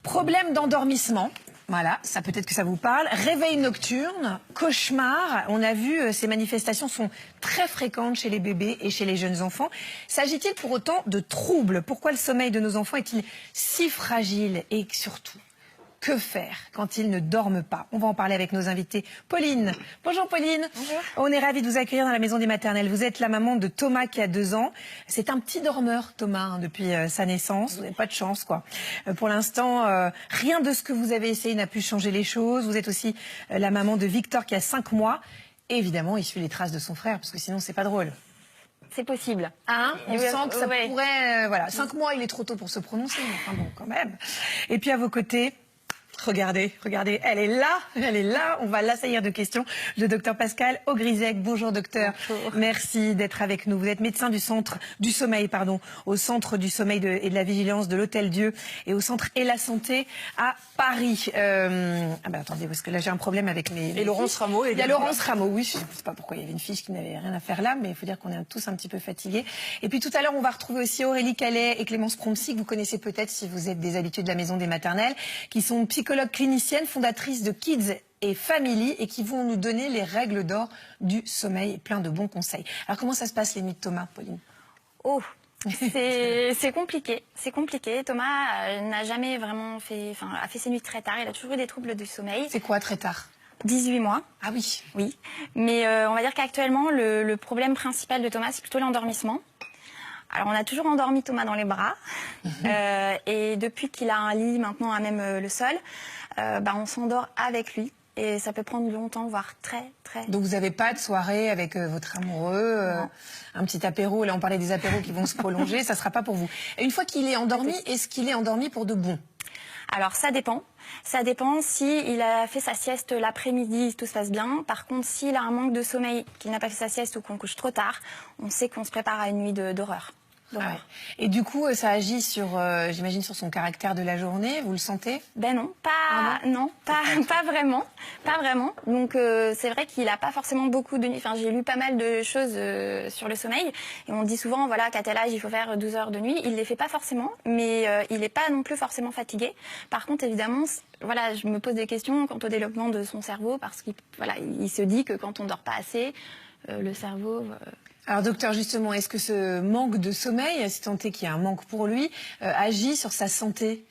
Problème d'endormissement. Voilà, ça peut-être que ça vous parle. Réveil nocturne, cauchemar. On a vu, ces manifestations sont très fréquentes chez les bébés et chez les jeunes enfants. S'agit-il pour autant de troubles? Pourquoi le sommeil de nos enfants est-il si fragile? Et surtout, que faire quand ils ne dorment pas? On va en parler avec nos invités. Pauline. Bonjour Pauline. Bonjour. On est ravis de vous accueillir dans la maison des maternelles. Vous êtes la maman de Thomas qui a 2 ans. C'est un petit dormeur, Thomas, depuis sa naissance. Vous n'avez pas de chance, quoi. Pour l'instant, rien de ce que vous avez essayé n'a pu changer les choses. Vous êtes aussi la maman de Victor qui a 5 mois. Et évidemment, il suit les traces de son frère, parce que sinon, c'est pas drôle. C'est possible. Hein, on sent que ça pourrait... voilà, 5 mois, il est trop tôt pour se prononcer, mais enfin bon, quand même. Et puis à vos côtés... Regardez, elle est là, on va l'assaillir de questions. Le docteur Pascal Augrisec. Bonjour docteur. Bonjour. Merci d'être avec nous. Vous êtes médecin du centre du sommeil, au centre du sommeil et de la vigilance de l'Hôtel Dieu et au centre et la santé à Paris. Attendez, parce que là j'ai un problème avec mes... Et Laurence Rameau. Il y a Laurence Rameau, oui, je ne sais pas pourquoi il y avait une fiche qui n'avait rien à faire là, mais il faut dire qu'on est tous un petit peu fatigués. Et puis tout à l'heure, on va retrouver aussi Aurélie Calais et Clémence Promsy, que vous connaissez peut-être si vous êtes des habitués de la maison des maternelles, qui sont psychologues cliniciennes, fondatrices de Kids et Family et qui vont nous donner les règles d'or du sommeil et plein de bons conseils. Alors comment ça se passe les nuits de Thomas, Pauline? Oh, c'est compliqué. C'est compliqué. Thomas n'a jamais vraiment a fait ses nuits très tard. Il a toujours eu des troubles du sommeil. C'est quoi très tard? 18 mois. Ah oui. Oui. Mais on va dire qu'actuellement, le problème principal de Thomas, c'est plutôt l'endormissement. Alors, on a toujours endormi Thomas dans les bras. Et depuis qu'il a un lit maintenant à même le sol, on s'endort avec lui. Et ça peut prendre longtemps, voire très. Donc vous n'avez pas de soirée avec votre amoureux, un petit apéro, là on parlait des apéros qui vont se prolonger, ça ne sera pas pour vous. Et une fois qu'il est endormi, est-ce qu'il est endormi pour de bon? Alors ça dépend. Ça dépend s'il a fait sa sieste l'après-midi, tout se passe bien. Par contre, s'il a un manque de sommeil, qu'il n'a pas fait sa sieste ou qu'on couche trop tard, on sait qu'on se prépare à une nuit d'horreur. Ouais. Et du coup, ça agit sur, j'imagine, sur son caractère de la journée. Vous le sentez? Ben non, pas vraiment, pas vraiment. Donc c'est vrai qu'il n'a pas forcément beaucoup de nuits. Enfin, j'ai lu pas mal de choses sur le sommeil et on dit souvent, voilà, qu'à tel âge il faut faire 12 heures de nuit. Il les fait pas forcément, mais il n'est pas non plus forcément fatigué. Par contre, évidemment, voilà, je me pose des questions quant au développement de son cerveau parce qu'il se dit que quand on dort pas assez, le cerveau. Alors docteur, justement, est-ce que ce manque de sommeil, si tant est qu'il y a un manque pour lui, agit sur sa santé?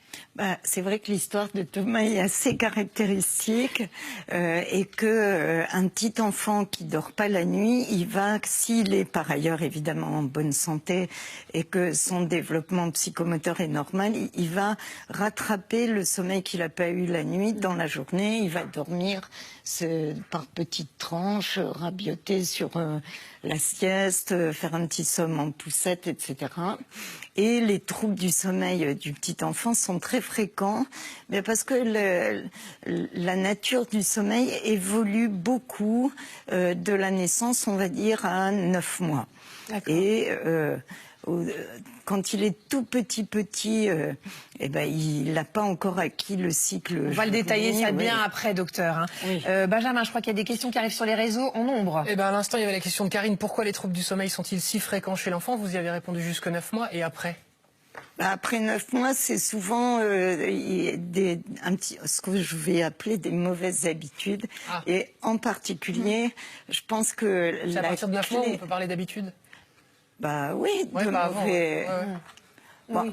C'est vrai que l'histoire de Thomas est assez caractéristique et que un petit enfant qui dort pas la nuit, il va, s'il est par ailleurs évidemment en bonne santé et que son développement psychomoteur est normal, il va rattraper le sommeil qu'il n'a pas eu la nuit dans la journée. Il va dormir par petites tranches, rabioter sur la sieste, faire un petit somme en poussette, etc. Et les troubles du sommeil du petit enfant sont très fréquents, mais parce que la nature du sommeil évolue beaucoup de la naissance, on va dire, à 9 mois. Et quand il est tout petit, il n'a pas encore acquis le cycle. On va le détailler ça bien après, docteur. Hein. Oui. Benjamin, je crois qu'il y a des questions qui arrivent sur les réseaux en nombre. Eh ben, à l'instant, il y avait la question de Karine. Pourquoi les troubles du sommeil sont-ils si fréquents chez l'enfant? Vous y avez répondu jusqu'à 9 mois. Et après? Après 9 mois, c'est souvent ce que je vais appeler des mauvaises habitudes. Ah. Et en particulier, je pense que... C'est à partir de 9 mois on peut parler d'habitude? Oui, de mauvais... Oui.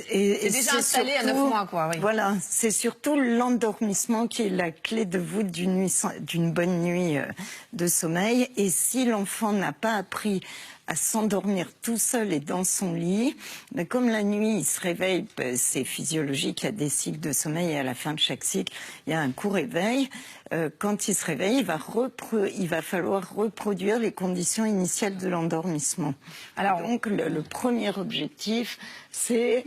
C'est déjà installé à 9 mois, quoi. Oui. Voilà, c'est surtout l'endormissement qui est la clé de voûte d'une bonne nuit de sommeil. Et si l'enfant n'a pas appris à s'endormir tout seul et dans son lit, mais comme la nuit, il se réveille, c'est physiologique, il y a des cycles de sommeil et à la fin de chaque cycle, il y a un court réveil. Quand il se réveille, il va falloir reproduire les conditions initiales de l'endormissement. Alors donc, le premier objectif, c'est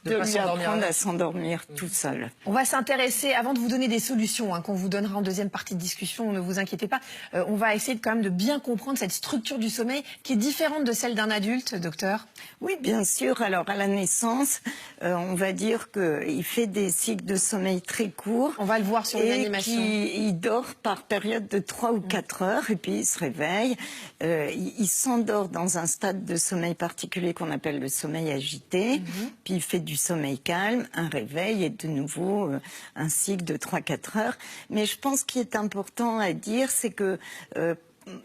de lui apprendre à s'endormir tout seul. On va s'intéresser, avant de vous donner des solutions qu'on vous donnera en deuxième partie de discussion, ne vous inquiétez pas, on va essayer quand même de bien comprendre cette structure du sommeil qui est différente de celle d'un adulte, docteur. Oui, bien sûr. Alors, à la naissance, on va dire qu'il fait des cycles de sommeil très courts. On va le voir sur l'animation. Il dort par période de 3 ou 4 heures et puis il se réveille. Il s'endort dans un stade de sommeil particulier qu'on appelle le sommeil agité. Puis il fait du du sommeil calme, un réveil et de nouveau un cycle de 3-4 heures. Mais je pense qu'il est important à dire, c'est que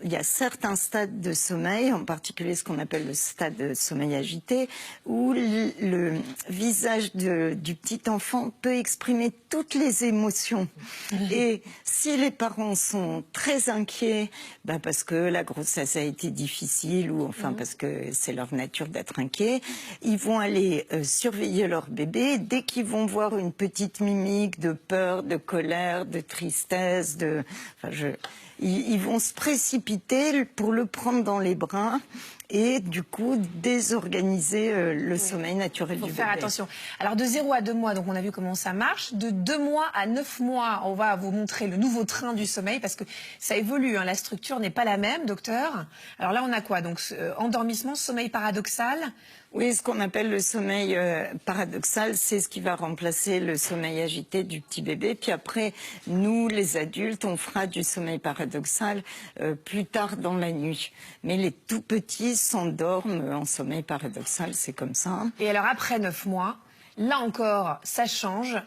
il y a certains stades de sommeil, en particulier ce qu'on appelle le stade de sommeil agité, où le visage du petit enfant peut exprimer toutes les émotions. Et si les parents sont très inquiets, parce que la grossesse a été difficile ou enfin parce que c'est leur nature d'être inquiets, ils vont aller surveiller leur bébé. Dès qu'ils vont voir une petite mimique de peur, de colère, de tristesse, ils vont se précipiter pour le prendre dans les bras et du coup désorganiser le sommeil naturel du bébé. Il faut faire attention. Alors de 0 à 2 mois, donc on a vu comment ça marche. De 2 mois à 9 mois, on va vous montrer le nouveau train du sommeil parce que ça évolue, hein. La structure n'est pas la même, docteur. Alors là, on a quoi? Donc endormissement, sommeil paradoxal. Oui, ce qu'on appelle le sommeil paradoxal, c'est ce qui va remplacer le sommeil agité du petit bébé. Puis après, nous, les adultes, on fera du sommeil paradoxal plus tard dans la nuit. Mais les tout petits s'endorment en sommeil paradoxal, c'est comme ça. Et alors après 9 mois, là encore, ça change.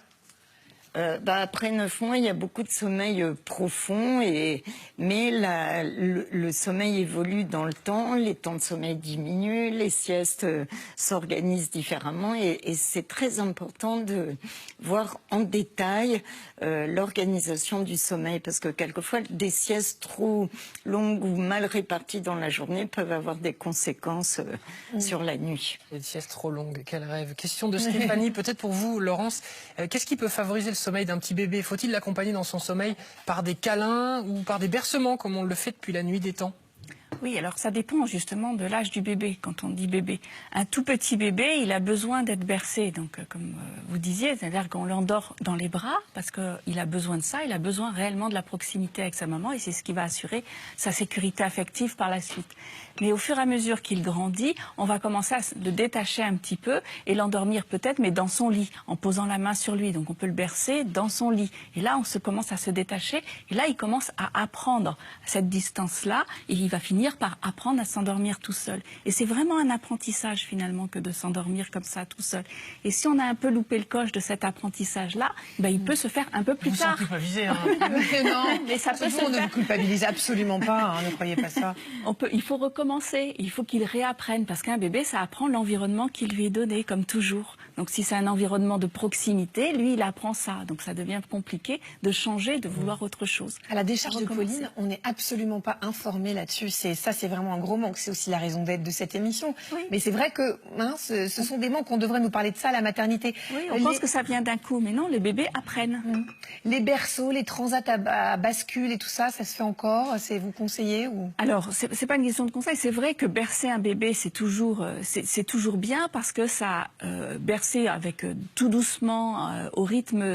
Après 9 mois, il y a beaucoup de sommeil profond, mais le sommeil évolue dans le temps, les temps de sommeil diminuent, les siestes s'organisent différemment et c'est très important de voir en détail l'organisation du sommeil parce que quelquefois des siestes trop longues ou mal réparties dans la journée peuvent avoir des conséquences sur la nuit. Des siestes trop longues, quel rêve. Question de Stéphanie, peut-être pour vous, Laurence, qu'est-ce qui peut favoriser le sommeil d'un petit bébé? Faut-il l'accompagner dans son sommeil par des câlins ou par des bercements comme on le fait depuis la nuit des temps? Oui, alors ça dépend justement de l'âge du bébé, quand on dit bébé. Un tout petit bébé, il a besoin d'être bercé, donc comme vous disiez, c'est-à-dire qu'on l'endort dans les bras, parce qu'il a besoin de ça, il a besoin réellement de la proximité avec sa maman, et c'est ce qui va assurer sa sécurité affective par la suite. Mais au fur et à mesure qu'il grandit, on va commencer à le détacher un petit peu, et l'endormir peut-être, mais dans son lit, en posant la main sur lui, donc on peut le bercer dans son lit. Et là, on commence à se détacher, et là, il commence à apprendre cette distance-là, et il va finir par apprendre à s'endormir tout seul. Et c'est vraiment un apprentissage finalement que de s'endormir comme ça tout seul. Et si on a un peu loupé le coche de cet apprentissage-là, il peut se faire un peu plus tard. Vous culpabilisez, hein. Non, mais ça peut se on ne faire. vous culpabilise absolument pas, hein, ne croyez pas ça. Il faut recommencer, il faut qu'il réapprenne, parce qu'un bébé, ça apprend l'environnement qui lui est donné, comme toujours. Donc si c'est un environnement de proximité, lui, il apprend ça. Donc ça devient compliqué de changer, de vouloir autre chose. À la décharge de Pauline, on n'est absolument pas informé là-dessus. Ça, c'est vraiment un gros manque. C'est aussi la raison d'être de cette émission. Oui. Mais c'est vrai que ce sont des manques. On devrait nous parler de ça à la maternité. Oui, on pense que ça vient d'un coup, mais non, les bébés apprennent. Les berceaux, les transats à bascule et tout ça, ça se fait encore? C'est vous conseillez ou... Alors, c'est pas une question de conseil. C'est vrai que bercer un bébé, c'est toujours bien parce que ça bercer avec tout doucement au rythme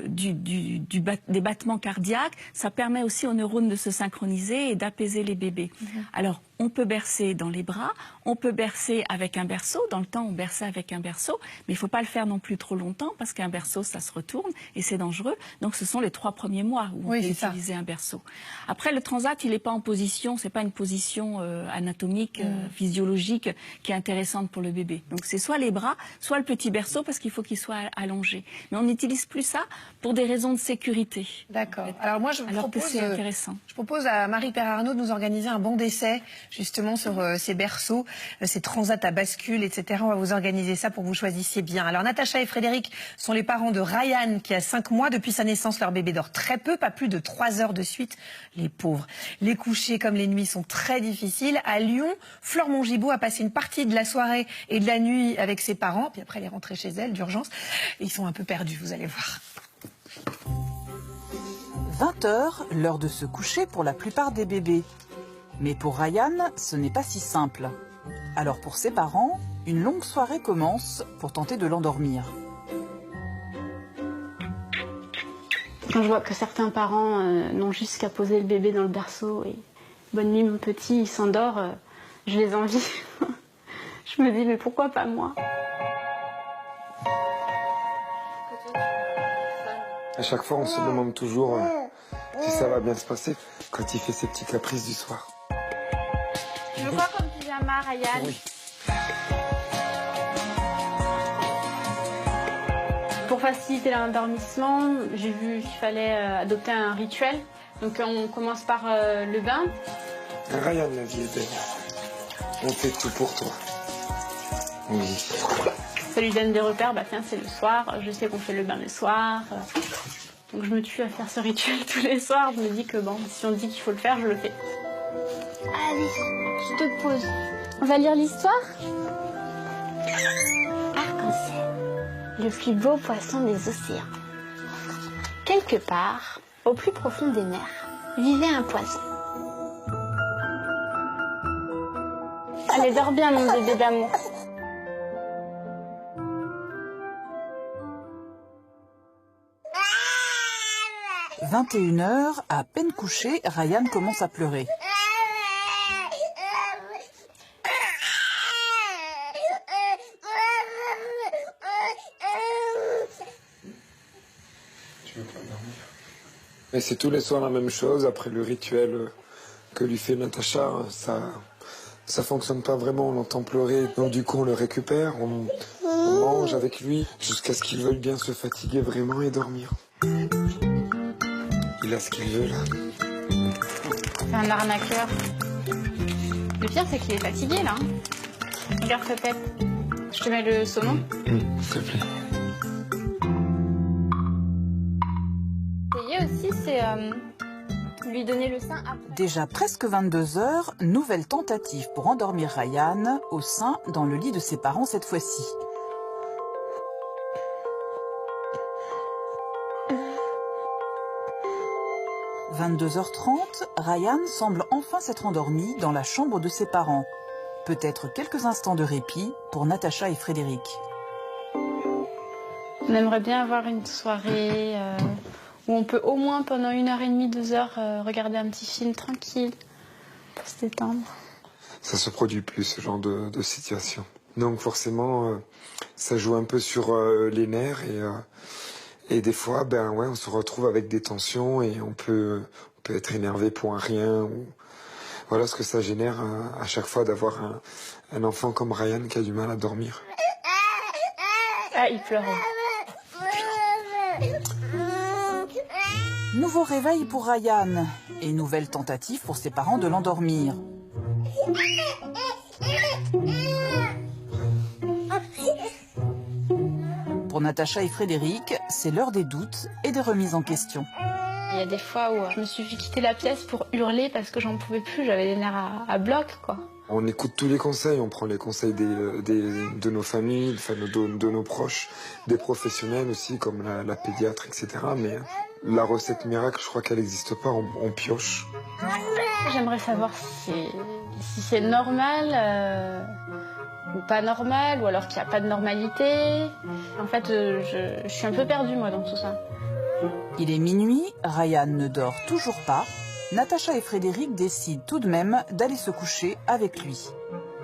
des battements cardiaques, ça permet aussi aux neurones de se synchroniser et d'apaiser les bébés. Alors, on peut bercer dans les bras, on peut bercer avec un berceau. Dans le temps, on berçait avec un berceau, mais il ne faut pas le faire non plus trop longtemps parce qu'un berceau, ça se retourne et c'est dangereux. Donc, ce sont les 3 premiers mois où on peut utiliser un berceau. Après, le transat, il n'est pas en position, c'est pas une position anatomique, physiologique qui est intéressante pour le bébé. Donc, c'est soit les bras, soit le petit berceau parce qu'il faut qu'il soit allongé. Mais on n'utilise plus ça pour des raisons de sécurité. D'accord. Alors moi, je propose à Marie-Père Arnaud de nous organiser un banc d'essai justement sur ces berceaux, ces transats à bascule, etc. On va vous organiser ça pour que vous choisissiez bien. Alors Natacha et Frédéric sont les parents de Ryan qui a 5 mois. Depuis sa naissance, leur bébé dort très peu, pas plus de 3 heures de suite. Les pauvres. Les couchers comme les nuits sont très difficiles. À Lyon, Flore Mongibaud a passé une partie de la soirée et de la nuit avec ses parents. Puis après, elle est rentrée chez elle d'urgence. Ils sont un peu perdus, vous allez voir. 20 h, l'heure de se coucher pour la plupart des bébés. Mais pour Ryan, ce n'est pas si simple. Alors pour ses parents, une longue soirée commence pour tenter de l'endormir. Quand je vois que certains parents n'ont juste qu'à poser le bébé dans le berceau et bonne nuit mon petit, il s'endort, je les envie. Je me dis mais pourquoi pas moi? À chaque fois, on se demande toujours si ça va bien se passer quand il fait ses petits caprices du soir. Tu veux quoi comme pyjama, Ryan? Oui. Pour faciliter l'endormissement, j'ai vu qu'il fallait adopter un rituel. Donc on commence par le bain. Ryan, la vie est belle. On fait tout pour toi. Oui. Ça lui donne des repères, bah tiens, c'est le soir, je sais qu'on fait le bain le soir. Donc je me tue à faire ce rituel tous les soirs. Je me dis que bon, si on dit qu'il faut le faire, je le fais. Allez, je te pose. On va lire l'histoire? Arc-en-ciel, le plus beau poisson des océans. Quelque part, au plus profond des mers, vivait un poisson. Allez, dors bien, mon bébé d'amour. « 21h, à peine couché, Ryan commence à pleurer. Mais c'est tous les soirs la même chose. Après le rituel que lui fait Natacha, ça fonctionne pas vraiment. On l'entend pleurer. Donc du coup, on le récupère. On mange avec lui jusqu'à ce qu'il veuille bien se fatiguer vraiment et dormir. Il a ce qu'il veut là. C'est un arnaqueur. Le pire, c'est qu'il est fatigué là. Regarde sa tête. Je te mets le saumon. S'il te plaît. Essayer aussi, c'est lui donner le sein après. Déjà presque 22h, nouvelle tentative pour endormir Ryan au sein dans le lit de ses parents cette fois-ci. « 22h30, Ryan semble enfin s'être endormi dans la chambre de ses parents. Peut-être quelques instants de répit pour Natacha et Frédéric. On aimerait bien avoir une soirée où on peut au moins pendant 1h30, 2 heures regarder un petit film tranquille pour se détendre. Ça se produit plus ce genre de situation. Donc forcément, ça joue un peu sur les nerfs et des fois, ben ouais, on se retrouve avec des tensions et on peut être énervé pour un rien. Ou... Voilà ce que ça génère à chaque fois d'avoir un enfant comme Ryan qui a du mal à dormir. Ah, il pleure. Nouveau réveil pour Ryan et nouvelle tentative pour ses parents de l'endormir. Pour Natacha et Frédéric, c'est l'heure des doutes et des remises en question. Il y a des fois où je me suis vu quitter la pièce pour hurler parce que j'en pouvais plus, j'avais les nerfs à bloc, quoi. On écoute tous les conseils, on prend les conseils de nos familles, enfin, de nos proches, des professionnels aussi, comme la pédiatre, etc. Mais la recette miracle, je crois qu'elle n'existe pas, on pioche. J'aimerais savoir si c'est normal ou pas normal, ou alors qu'il n'y a pas de normalité. En fait, je suis un peu perdue, moi, dans tout ça. Il est minuit, Ryan ne dort toujours pas. Natacha et Frédéric décident tout de même d'aller se coucher avec lui.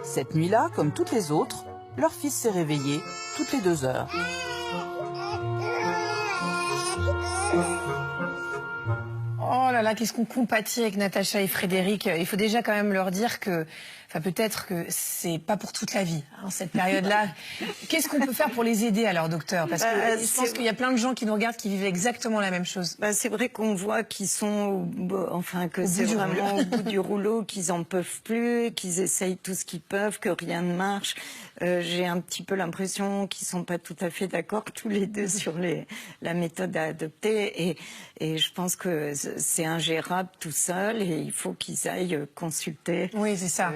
Cette nuit-là, comme toutes les autres, leur fils s'est réveillé toutes les 2 heures. Oh là là, qu'est-ce qu'on compatit avec Natacha et Frédéric. Il faut déjà quand même leur dire que, enfin peut-être que c'est pas pour toute la vie, hein, cette période-là. Qu'est-ce qu'on peut faire pour les aider alors, docteur? Parce que je pense qu'il y a plein de gens qui nous regardent qui vivent exactement la même chose. C'est vrai qu'on voit qu'ils sont, que c'est vraiment au bout du rouleau, qu'ils en peuvent plus, qu'ils essayent tout ce qu'ils peuvent, que rien ne marche. J'ai un petit peu l'impression qu'ils sont pas tout à fait d'accord tous les deux sur la méthode à adopter et je pense que c'est ingérable tout seul et il faut qu'ils aillent consulter. Oui, c'est ça.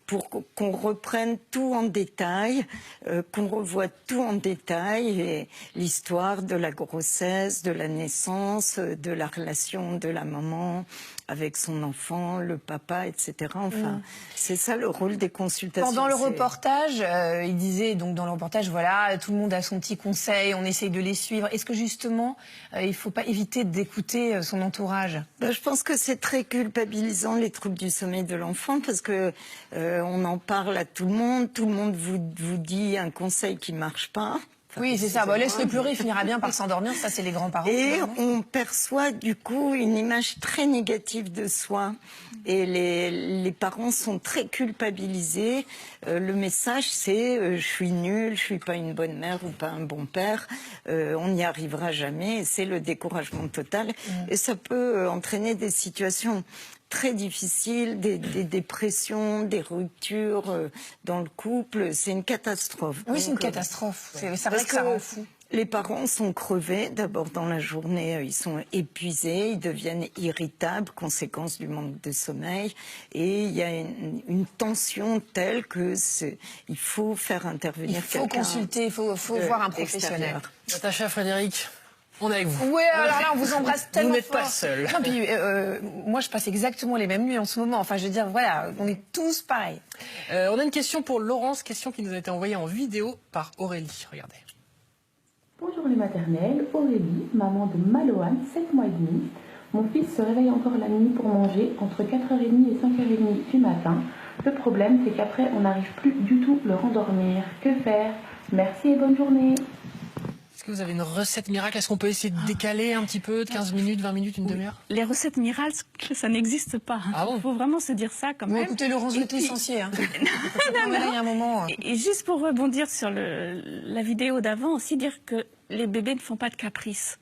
Pour qu'on reprenne tout en détail, qu'on revoie tout en détail, et l'histoire de la grossesse, de la naissance, de la relation de la maman avec son enfant, le papa, etc. Enfin, c'est ça le rôle des consultations. Pendant le reportage, il disait, donc dans le reportage, voilà, tout le monde a son petit conseil, on essaye de les suivre. Est-ce que justement, il ne faut pas éviter d'écouter son entourage? Je pense que c'est très culpabilisant, les troubles du sommeil de l'enfant, parce que on en parle à tout le monde vous dit un conseil qui marche pas. Oui, c'est ça. Bon, laisse-le pleurer, il finira bien par s'endormir. Ça, c'est les grands-parents. Et on perçoit du coup une image très négative de soi. Et les parents sont très culpabilisés. Le message, c'est je suis nulle, je suis pas une bonne mère ou pas un bon père. On n'y arrivera jamais. C'est le découragement total. Et ça peut entraîner des situations très difficiles, des dépressions, des ruptures dans le couple. C'est une catastrophe. Oui, c'est une catastrophe. C'est vrai que ça rend fou. Les parents sont crevés. D'abord, dans la journée, ils sont épuisés, ils deviennent irritables, conséquence du manque de sommeil. Et il y a une tension telle que il faut faire intervenir quelqu'un. Il faut consulter, il faut voir un professionnel. Natacha, Frédéric, on est avec vous. Oui, alors là, on vous embrasse tellement fort. Vous n'êtes fort. pas seul. Non, puis, moi, je passe exactement les mêmes nuits en ce moment. Enfin, je veux dire, voilà, on est tous pareils. On a une question pour Laurence, question qui nous a été envoyée en vidéo par Aurélie. Regardez. Bonjour les maternelles, Aurélie, maman de Maloane, 7 mois et demi. Mon fils se réveille encore la nuit pour manger entre 4h30 et 5h30 du matin. Le problème, c'est qu'après, on n'arrive plus du tout le rendormir. Que faire? Merci et bonne journée. Est-ce que vous avez une recette miracle? Est-ce qu'on peut essayer de décaler un petit peu, de 15 minutes, 20 minutes, une demi-heure? Les recettes miracles, ça n'existe pas. Ah bon? Il faut vraiment se dire ça quand même. Écoutez, Laurence, vous êtes licenciée. Hein. Non, mais là, il y a un moment... Et juste pour rebondir sur la vidéo d'avant, aussi dire que les bébés ne font pas de caprices.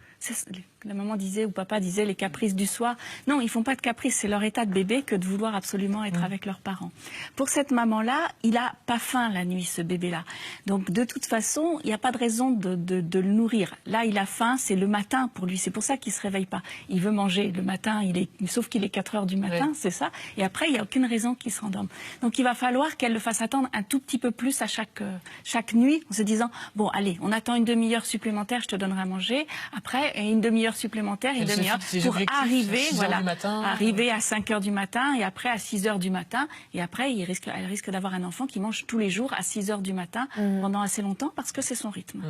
La maman disait ou papa disait les caprices du soir. Non, ils font pas de caprices. C'est leur état de bébé que de vouloir absolument être avec leurs parents. Pour cette maman-là, il a pas faim la nuit, ce bébé-là. Donc de toute façon, il n'y a pas de raison de le nourrir. Là, il a faim, c'est le matin pour lui. C'est pour ça qu'il se réveille pas. Il veut manger le matin, sauf qu'il est 4 heures du matin, c'est ça. Et après, il n'y a aucune raison qu'il se rendorme. Donc il va falloir qu'elle le fasse attendre un tout petit peu plus à chaque nuit, en se disant bon, allez, on attend une demi-heure supplémentaire, je te donnerai à manger. Après, une demi-heure supplémentaire, une demi-heure pour arriver à 5 heures du matin et après à 6 heures du matin. Et après, elle risque d'avoir un enfant qui mange tous les jours à 6 heures du matin pendant assez longtemps parce que c'est son rythme.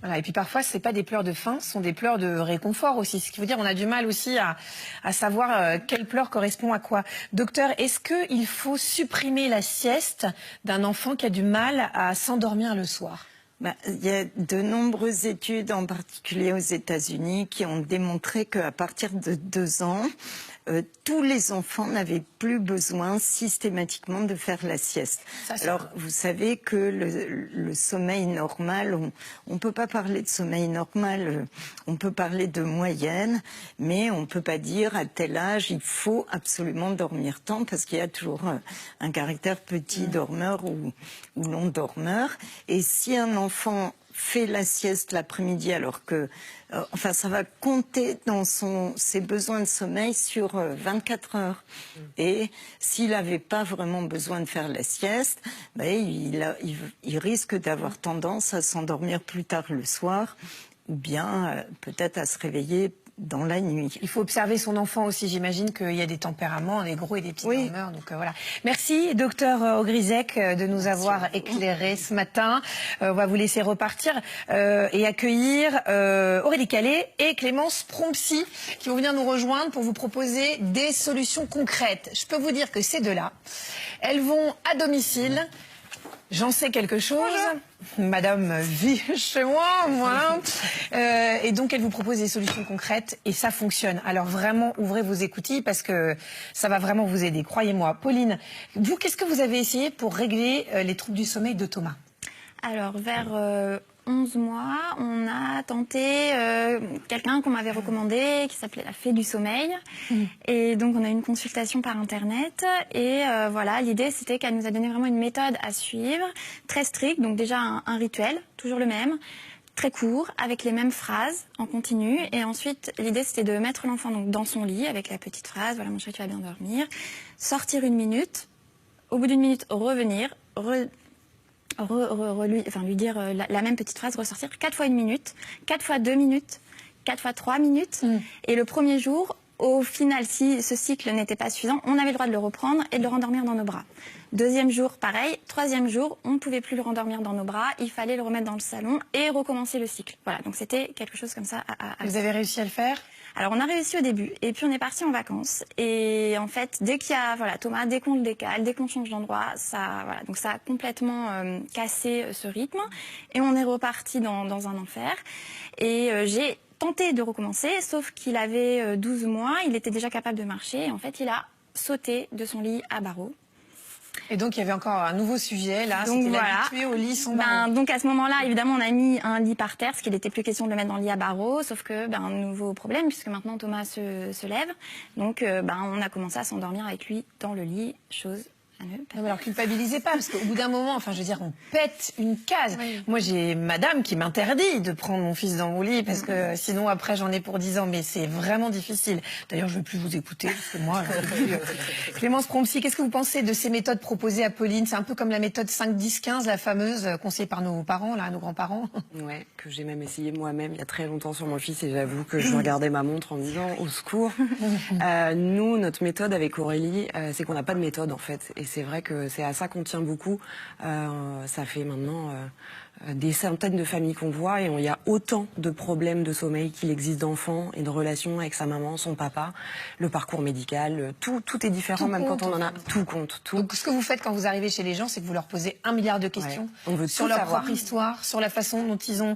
Voilà, et puis parfois, ce n'est pas des pleurs de faim, ce sont des pleurs de réconfort aussi. Ce qui veut dire qu'on a du mal aussi à savoir quelle pleur correspond à quoi. Docteur, est-ce qu'il faut supprimer la sieste d'un enfant qui a du mal à s'endormir le soir ? Il y a de nombreuses études, en particulier aux États-Unis, qui ont démontré qu'à partir de 2 ans, tous les enfants n'avaient plus besoin systématiquement de faire la sieste. Alors, vous savez que le sommeil normal, on ne peut pas parler de sommeil normal, on peut parler de moyenne, mais on ne peut pas dire à tel âge, il faut absolument dormir tant, parce qu'il y a toujours un caractère petit dormeur ou long dormeur. Et si un enfant fait la sieste l'après-midi alors que ça va compter dans ses besoins de sommeil sur 24 heures. Et s'il n'avait pas vraiment besoin de faire la sieste, il risque d'avoir tendance à s'endormir plus tard le soir ou bien peut-être à se réveiller dans la nuit. Il faut observer son enfant aussi. J'imagine qu'il y a des tempéraments, des gros et des petits dormeurs. Donc voilà. Merci, docteur Augrizec, de nous avoir éclairé ce matin. On va vous laisser repartir et accueillir Aurélie Calais et Clémence Prompsy qui vont venir nous rejoindre pour vous proposer des solutions concrètes. Je peux vous dire que ces deux-là, elles vont à domicile. J'en sais quelque chose. Madame vit chez moi. Et donc, elle vous propose des solutions concrètes et ça fonctionne. Alors vraiment, ouvrez vos écoutilles parce que ça va vraiment vous aider, croyez-moi. Pauline, vous, qu'est-ce que vous avez essayé pour régler les troubles du sommeil de Thomas? Alors, vers 11 mois, on a tenté quelqu'un qu'on m'avait recommandé, qui s'appelait la Fée du Sommeil. Et donc, on a eu une consultation par Internet. Et voilà, l'idée, c'était qu'elle nous a donné vraiment une méthode à suivre, très stricte. Donc déjà, un rituel, toujours le même, très court, avec les mêmes phrases en continu. Et ensuite, l'idée, c'était de mettre l'enfant donc dans son lit, avec la petite phrase, voilà, mon chéri, tu vas bien dormir. Sortir 1 minute. Au bout d'1 minute, revenir, lui dire la même petite phrase, ressortir 4 fois 1 minute, 4 fois 2 minutes, 4 fois 3 minutes. Et le premier jour, Au final, si ce cycle n'était pas suffisant, on avait le droit de le reprendre et de le rendormir dans nos bras. Deuxième jour, pareil. Troisième jour, on ne pouvait plus le rendormir dans nos bras. Il fallait le remettre dans le salon et recommencer le cycle. Voilà, donc c'était quelque chose comme ça. Vous avez réussi à le faire? Alors, on a réussi au début. Et puis, on est parti en vacances. Et en fait, dès qu'il y a, voilà, Thomas, dès qu'on le décale, dès qu'on change d'endroit, ça, voilà. Donc, ça a complètement cassé ce rythme. Et on est reparti dans un enfer. Et j'ai tenté de recommencer, sauf qu'il avait 12 mois, il était déjà capable de marcher. Et en fait, il a sauté de son lit à barreaux. Et donc, il y avait encore un nouveau sujet, là, c'était l'habitué au lit sans barreaux. Donc, à ce moment-là, évidemment, on a mis un lit par terre, parce qu'il n'était plus question de le mettre dans le lit à barreaux, sauf que, un nouveau problème, puisque maintenant, Thomas se lève. Donc, on a commencé à s'endormir avec lui dans le lit, chose... Non, alors culpabilisez pas, parce qu'au bout d'un moment, enfin je veux dire, on pète une case. Oui. Moi j'ai madame qui m'interdit de prendre mon fils dans mon lit, parce que sinon après j'en ai pour 10 ans, mais c'est vraiment difficile. D'ailleurs je ne veux plus vous écouter, parce que moi, Clémence Prompsy, qu'est-ce que vous pensez de ces méthodes proposées à Pauline? C'est un peu comme la méthode 5-10-15, la fameuse conseillée par nos parents, là, nos grands-parents. Ouais, que j'ai même essayé moi-même il y a très longtemps sur mon fils, et j'avoue que je regardais ma montre en me disant au secours. Nous, notre méthode avec Aurélie, c'est qu'on n'a pas de méthode en fait. Et c'est vrai que c'est à ça qu'on tient beaucoup. Ça fait maintenant des centaines de familles qu'on voit, et il y a autant de problèmes de sommeil qu'il existe d'enfants et de relations avec sa maman, son papa, le parcours médical, tout est différent, tout même compte, quand on en a. Tout compte. Tout. Donc ce que vous faites quand vous arrivez chez les gens, c'est que vous leur posez 1 milliard de questions sur leur propre histoire, sur la façon dont ils ont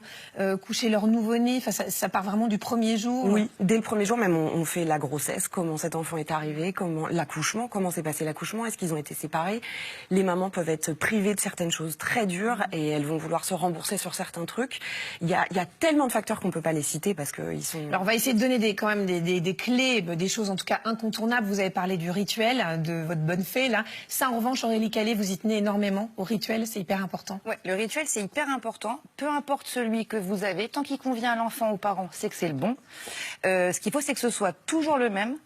couché leur nouveau-né. Enfin, ça part vraiment du premier jour. Oui, dès le premier jour même, on fait la grossesse, comment cet enfant est arrivé, comment l'accouchement, comment s'est passé l'accouchement, est-ce qu'ils ont été séparés. Les mamans peuvent être privées de certaines choses très dures et elles vont vouloir se rembourser sur certains trucs. Il y a tellement de facteurs qu'on peut pas les citer parce qu'ils sont... Alors on va essayer de donner quand même des clés, des choses en tout cas incontournables. Vous avez parlé du rituel, de votre bonne fée là. Ça en revanche, Aurélie Calais, vous y tenez énormément au rituel, c'est hyper important. Ouais, le rituel c'est hyper important. Peu importe celui que vous avez, tant qu'il convient à l'enfant, aux parents, c'est que c'est le bon. Ce qu'il faut, c'est que ce soit toujours le même.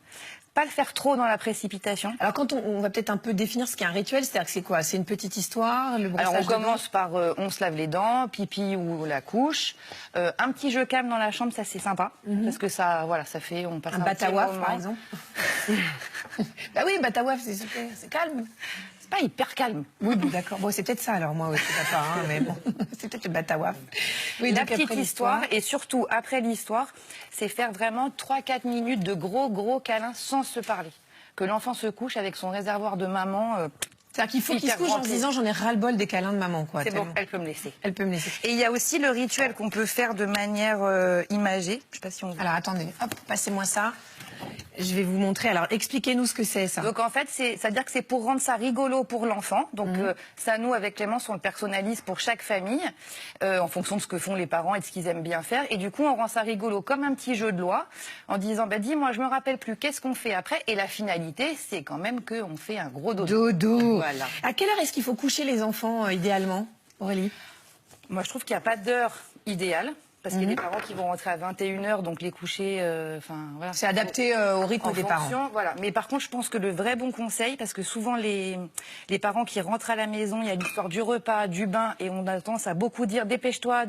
Pas le faire trop dans la précipitation. Alors quand on va peut-être un peu définir ce qu'est un rituel, c'est-à-dire que c'est quoi? C'est une petite histoire, le brossage. Alors on commence par on se lave les dents, pipi ou la couche, un petit jeu calme dans la chambre, ça c'est sympa parce que ça ça fait on passe un batawaf par exemple. Bah oui, batawaf c'est super, c'est calme. Pas hyper calme. Oui, d'accord. Bon, c'est peut-être ça alors, moi aussi, papa, mais bon, c'est peut-être le batawaf. Oui, la petite histoire, et surtout, après l'histoire, c'est faire vraiment 3-4 minutes de gros câlins sans se parler. Que l'enfant se couche avec son réservoir de maman. C'est-à-dire qu'il faut qu'il se couche en se disant j'en ai ras-le-bol des câlins de maman, quoi. C'est bon, elle peut me laisser. Elle peut me laisser. Et il y a aussi le rituel qu'on peut faire de manière imagée. Je sais pas si on... Alors, attendez, hop, passez-moi ça. Je vais vous montrer. Alors, expliquez-nous ce que c'est, ça. Donc, en fait, c'est-à-dire que c'est pour rendre ça rigolo pour l'enfant. Donc, ça, nous, avec Clémence, on le personnalise pour chaque famille, en fonction de ce que font les parents et de ce qu'ils aiment bien faire. Et du coup, on rend ça rigolo comme un petit jeu de loi, en disant, dis-moi, je me rappelle plus, qu'est-ce qu'on fait après? Et la finalité, c'est quand même qu'on fait un gros dodo. Dodo. Voilà. À quelle heure est-ce qu'il faut coucher les enfants, idéalement, Aurélie? Moi, je trouve qu'il n'y a pas d'heure idéale. Parce qu'il y a des parents qui vont rentrer à 21h, donc les coucher, voilà. C'est adapté au rythme des parents. Voilà. Mais par contre, je pense que le vrai bon conseil, parce que souvent les parents qui rentrent à la maison, il y a l'histoire du repas, du bain, et on a tendance à beaucoup dire dépêche-toi,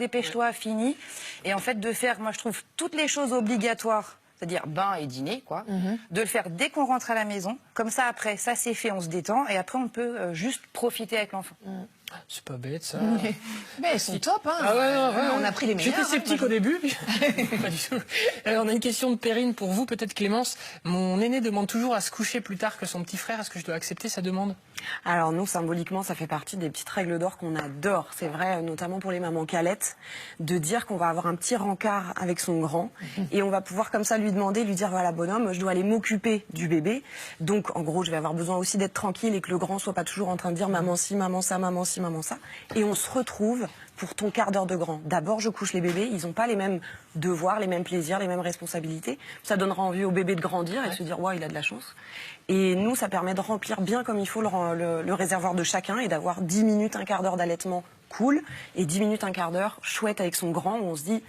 fini. Et en fait, de faire, moi je trouve, toutes les choses obligatoires, c'est-à-dire bain et dîner, quoi, de le faire dès qu'on rentre à la maison. Comme ça, après, ça c'est fait, on se détend, et après on peut juste profiter avec l'enfant. C'est pas bête, ça. Mais ils sont top, hein. Ah ouais, on a pris les meilleurs. J'étais sceptique au début. Pas du tout. Alors, on a une question de Perrine pour vous, peut-être Clémence. Mon aîné demande toujours à se coucher plus tard que son petit frère. Est-ce que je dois accepter sa demande? Alors nous, symboliquement, ça fait partie des petites règles d'or qu'on adore. C'est vrai, notamment pour les mamans calettes, de dire qu'on va avoir un petit rencard avec son grand et on va pouvoir comme ça lui demander, lui dire voilà bonhomme, je dois aller m'occuper du bébé. Donc en gros, je vais avoir besoin aussi d'être tranquille et que le grand soit pas toujours en train de dire maman ci, maman ça, maman ci, maman ça. Et on se retrouve pour ton quart d'heure de grand. D'abord, je couche les bébés, ils n'ont pas les mêmes devoirs, les mêmes plaisirs, les mêmes responsabilités. Ça donnera envie au bébé de grandir et de se dire ouais, il a de la chance. Et nous, ça permet de remplir bien comme il faut le réservoir de chacun et d'avoir 10 minutes, un quart d'heure d'allaitement cool et 10 minutes, un quart d'heure chouette avec son grand où on se dit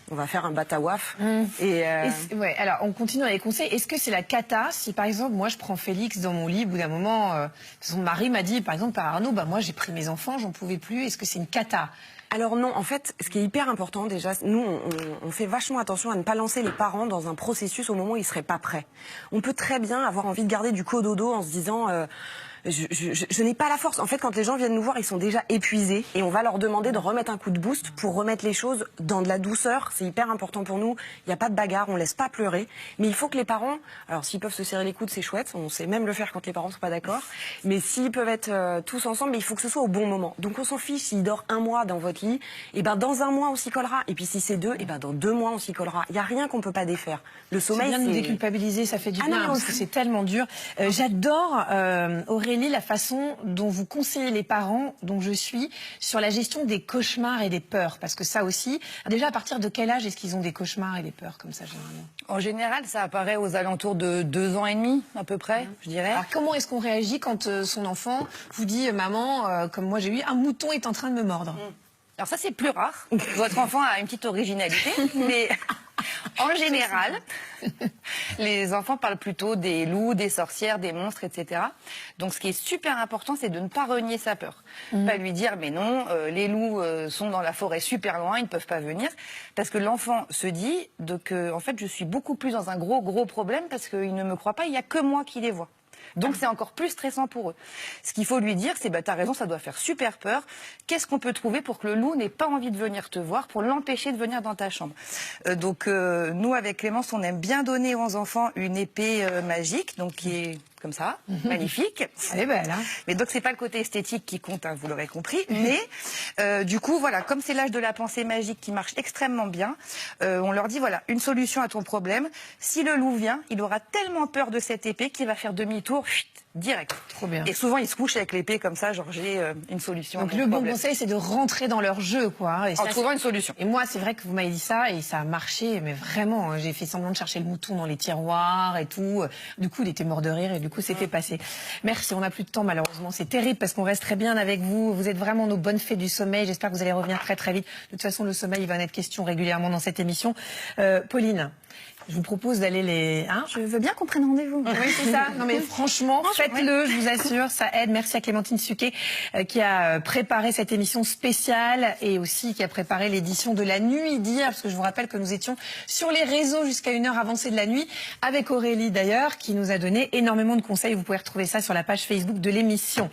on va faire un batawaf. Ouais, alors on continue dans les conseils. Est-ce que c'est la cata si par exemple moi je prends Félix dans mon lit au bout d'un moment, son mari m'a dit par exemple par Arnaud, moi j'ai pris mes enfants, j'en pouvais plus. Est-ce que c'est une cata Alors non, en fait, ce qui est hyper important déjà, nous, on fait vachement attention à ne pas lancer les parents dans un processus au moment où ils seraient pas prêts. On peut très bien avoir envie de garder du cododo en se disant... je n'ai pas la force. En fait, quand les gens viennent nous voir, ils sont déjà épuisés et on va leur demander de remettre un coup de boost pour remettre les choses dans de la douceur. C'est hyper important pour nous. Il n'y a pas de bagarre, on laisse pas pleurer. Mais il faut que les parents, alors s'ils peuvent se serrer les coudes, c'est chouette. On sait même le faire quand les parents sont pas d'accord. Mais s'ils peuvent être tous ensemble, il faut que ce soit au bon moment. Donc on s'en fiche s'il dort 1 mois dans votre lit. Et ben dans 1 mois on s'y collera. Et puis si c'est 2, et ben dans 2 mois on s'y collera. Il y a rien qu'on peut pas défaire. Le sommeil, c'est bien de nous déculpabiliser, ça fait du bien parce que c'est tellement dur. J'adore Aurélie, la façon dont vous conseillez les parents, dont je suis, sur la gestion des cauchemars et des peurs. Parce que ça aussi, déjà à partir de quel âge est-ce qu'ils ont des cauchemars et des peurs comme ça généralement? En général, ça apparaît aux alentours de 2 ans et demi, à peu près, je dirais. Alors comment est-ce qu'on réagit quand son enfant vous dit « Maman, comme moi j'ai eu, un mouton est en train de me mordre ». Alors ça, c'est plus rare. Votre enfant a une petite originalité, mais en général, les enfants parlent plutôt des loups, des sorcières, des monstres, etc. Donc ce qui est super important, c'est de ne pas renier sa peur. Pas lui dire, mais non, les loups sont dans la forêt super loin, ils ne peuvent pas venir. Parce que l'enfant se dit que, en fait, je suis beaucoup plus dans un gros problème parce qu'il ne me croit pas, il n'y a que moi qui les vois. Donc c'est encore plus stressant pour eux. Ce qu'il faut lui dire, c'est t'as raison, ça doit faire super peur. Qu'est-ce qu'on peut trouver pour que le loup n'ait pas envie de venir te voir, pour l'empêcher de venir dans ta chambre? Nous, avec Clémence, on aime bien donner aux enfants une épée magique, donc qui est comme ça, magnifique. Elle est belle, hein. Mais donc c'est pas le côté esthétique qui compte, hein, vous l'aurez compris. Mais du coup, voilà, comme c'est l'âge de la pensée magique qui marche extrêmement bien, on leur dit voilà, une solution à ton problème. Si le loup vient, il aura tellement peur de cette épée qu'il va faire demi-tour, direct. Trop bien. Et souvent, ils se couchent avec l'épée comme ça, genre j'ai une solution. Donc le bon conseil, c'est de rentrer dans leur jeu, quoi. Et en trouvant une solution. Et moi, c'est vrai que vous m'avez dit ça et ça a marché, mais vraiment, j'ai fait semblant de chercher le mouton dans les tiroirs et tout. Du coup, il était mort de rire et du coup, c'était passé. Merci, on n'a plus de temps malheureusement. C'est terrible parce qu'on reste très bien avec vous. Vous êtes vraiment nos bonnes fées du sommeil. J'espère que vous allez revenir très vite. De toute façon, le sommeil, il va en être question régulièrement dans cette émission. Pauline, je vous propose d'aller les... Hein, je veux bien qu'on prenne rendez-vous. Oui, c'est ça. Non, mais franchement, faites-le, je vous assure, ça aide. Merci à Clémentine Suquet qui a préparé cette émission spéciale et aussi qui a préparé l'édition de la nuit d'hier, parce que je vous rappelle que nous étions sur les réseaux jusqu'à 1 heure avancée de la nuit, avec Aurélie d'ailleurs, qui nous a donné énormément de conseils. Vous pouvez retrouver ça sur la page Facebook de l'émission.